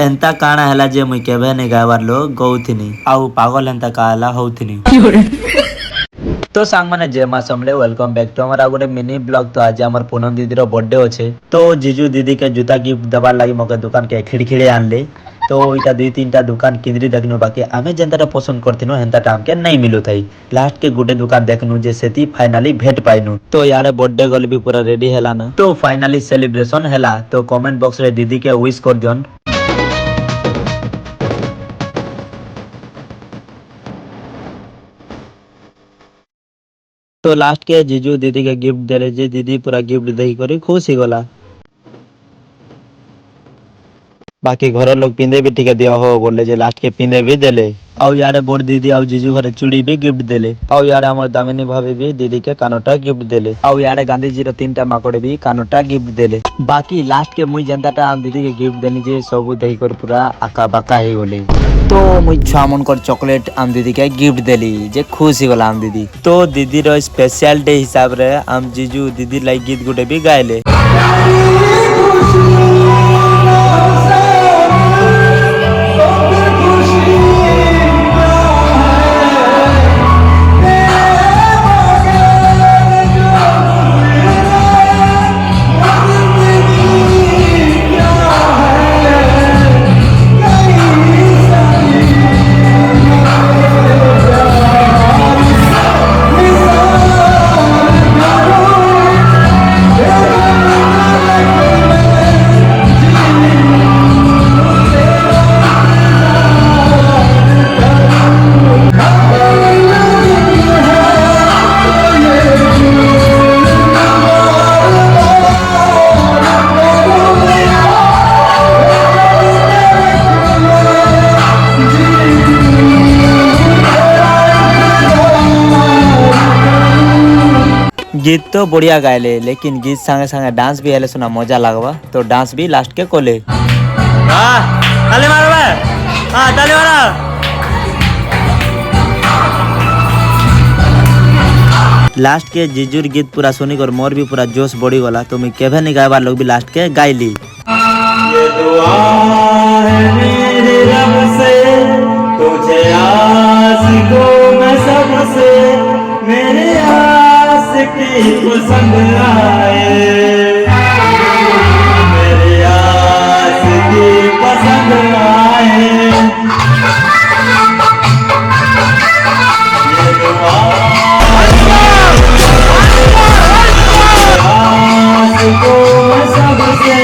एंता काना हैला जे मुई केबे नहीं गायबार लोग गौथिनी आउ पागल एंता काला होथिनी। तो सांग माने जय मां समले वेलकम बैक टू हमारा गोटे मिनी ब्लॉग। तो आज हमर पूनम दीदी रो बर्थडे अच्छे तो जीजू दीदी के जूता गिफ्ट दबार लगी मके दुकान के खिड़खिड़े आनले। तो इटा दुई तीनटा दुकान किंद्री देखनु बाकी आमे जेंताटा पसंद करथिनो हेंताटा हमके नहीं मिलु थाई। लास्ट के गुटे दुकान देखनु जे सेती फाइनली भेट पाइनु। तो यारे बर्थडे गल भी पूरा रेडी हैला ना तो फाइनली सेलिब्रेशन हैला। तो कमेंट बॉक्स रे दीदी के विश कर दियन। तो लास्ट के जीजू दीदी के गिफ्ट देले जे दीदी पूरा गिफ्ट देई करी खुश ही गला। बाकी घर लोग पिंदे भी टिके दिया हो बोले जे लास्ट के पिंदे भी देले। आउ यारे बोर दीदी आउ जीजू घरे चूड़ी भी गिफ्ट देले। आउ यारे हमर दामिनी भाभी भी दीदी के कानोटा गिफ्ट देले। आउ यारे गांधी जी रो तीनटा माकोड़े भी कानोटा गिफ्ट देले। बाकी लास्ट के मुई जनताटा हम दीदी के गिफ्ट देनी जे सब देई कर पूरा आका बाका ही गले। तो मुई छुआ मन कर चॉकलेट आम दीदी के गिफ्ट देली जे खुश ही गला आम दीदी। तो दीदी रो स्पेशल डे हिसाब रे आम जीजू दीदी लाई गीत गुटे भी गायले। गीत तो बढ़िया गायले लेकिन गीत संगे संगे डांस भी हेले सुना मजा लगवा। तो डांस भी लास्ट के कोले ताली मारो ताली मारो। लास्ट के जीजूर गीत पूरा सुनी कर मोर भी पूरा जोश बढ़ी गला। तो मैं केभे नहीं गायबार लोग भी लास्ट के गायली। ये दुआ है मेरे रब से तुझे आशिकों में सबसे मेरे की पसंद आए मेरे आस की पसंद आए। ये दुआ आशिकों में सबसे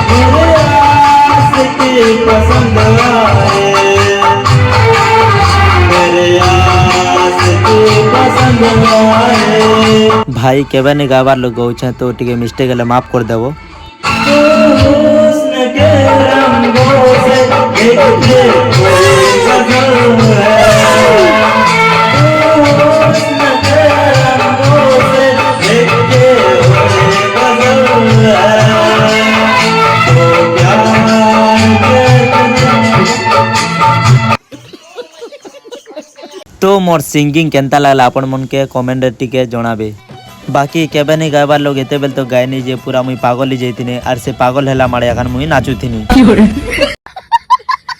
मेरे आस की पसंद आए मेरे आस की पसंद आए। भाई केबे नहीं गाबार लोग गौछे तो टिके मिस्टेक हेले माफ कर देबो। तो मोर सिंगिंग केंता लागला आपण मन के कमेंट रे टिके जणाबे। बाकी केबे नहीं गायबार लोग एते बेल तो गायनी जे पूरा मुई पागल ही जैतिने आर से पागल हैला मारे अखन मुई नाचुथिनी।